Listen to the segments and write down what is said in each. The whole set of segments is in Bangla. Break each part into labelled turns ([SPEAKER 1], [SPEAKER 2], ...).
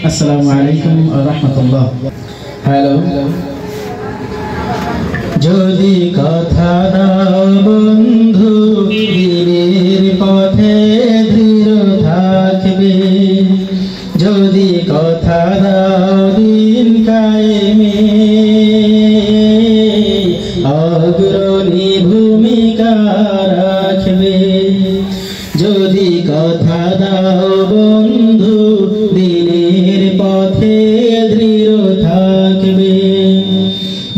[SPEAKER 1] আসসালামু আলাইকুম ওয়া রাহমাতুল্লাহ। হ্যালো, যদি কথা দাও বন্ধু দিনের পথে দৃঢ় থাকবে, যদি কথা দাও দিন কায়েমে অগ্রণী ভূমিকা রাখবে, যদি কথা দাও বন্ধু দিনের পথে দৃঢ় থাকবে,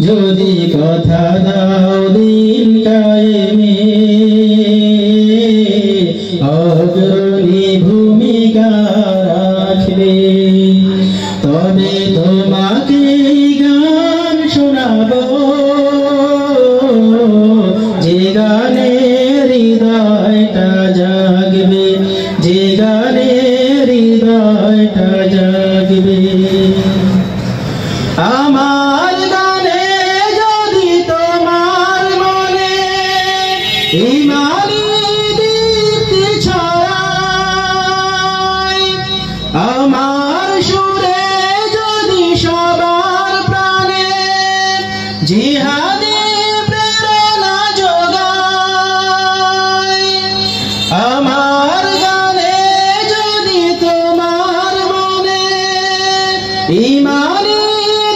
[SPEAKER 1] যদি কথা দাও দিন কায়েমে অগ্রণী ভূমিকা রাখবে, তবে তোমাকে গান শোনাবো যে গানে হৃদয়টা জাগবে, যে গানে হৃদয়টা জাগবে। আমার গানে যদি তোমার মনে ইমানি দীপ্তি ছড়ায়, আমার সুরে যদি সবার প্রাণে জিহাদি প্রেরণা যোগায়, আমার গানে যদি তোমার মনে ইমানি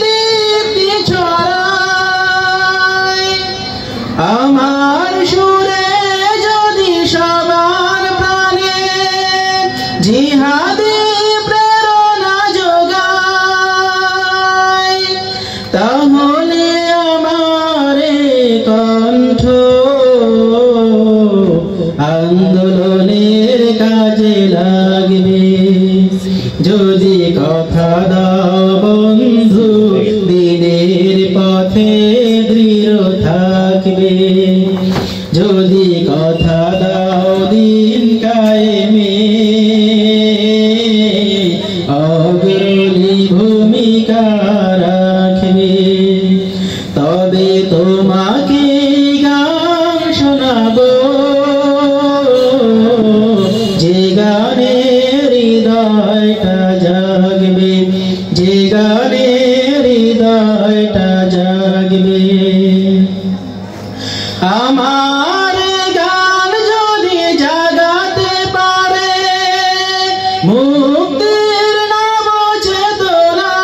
[SPEAKER 1] দীপ্তি ছড়ায়, আমার সুরে যদি সবার প্রাণে জিহাদি প্রেরণা যোগায়, তাহলে আমার কণ্ঠ আন্দোলনের কাজে লাগবে, যদি কথা দাও বন্ধু দিনের পথে দৃঢ় থাকবে, যদি কথা দাও দিন কায়েমে অগ্রণী ভূমিকা রাখবে, তবে তোমাকে গান শোনাবো যে গানে হৃদয়টা জাগবে, যে গানে হৃদয়টা জাগবে। আমার গান যদি জাগাতে পারে মুক্তির নব চেতনা,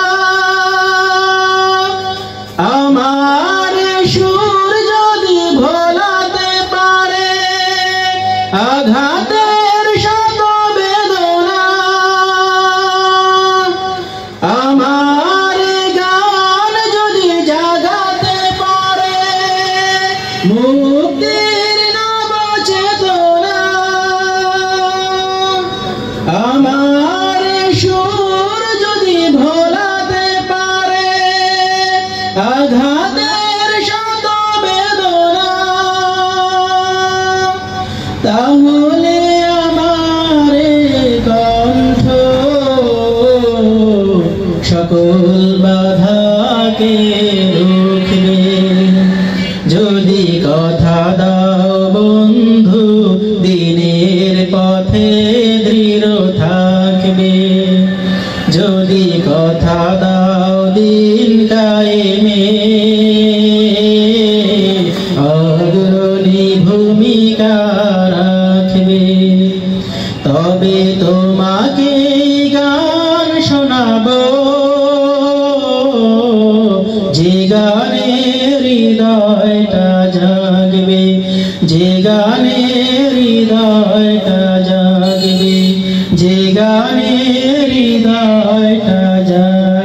[SPEAKER 1] আমার সুর যদি ভোলাতে পারে আঘাতের শত বেদনা, আমার গান যদি জাগাতে পারে মুক্তির নব চেতনা, আমার সুর যদি ভোলাতে পারে আঘাতের শত বেদনা, তাহলে আমার কণ্ঠ সকল বাধাকে রুখবে, যদি কথা দাও বন্ধু দিনের পথে দৃঢ় থাকবে, যদি কথা দাও দিন কায়েমে অগ্রণী ভূমিকা রাখবে, তবে তোমাকে গান শোনাবো যে গানে হৃদয়টা জাগবে, যে গানে হৃদয়টা জাগবে, যে গানে হৃদয়টা জাগবে।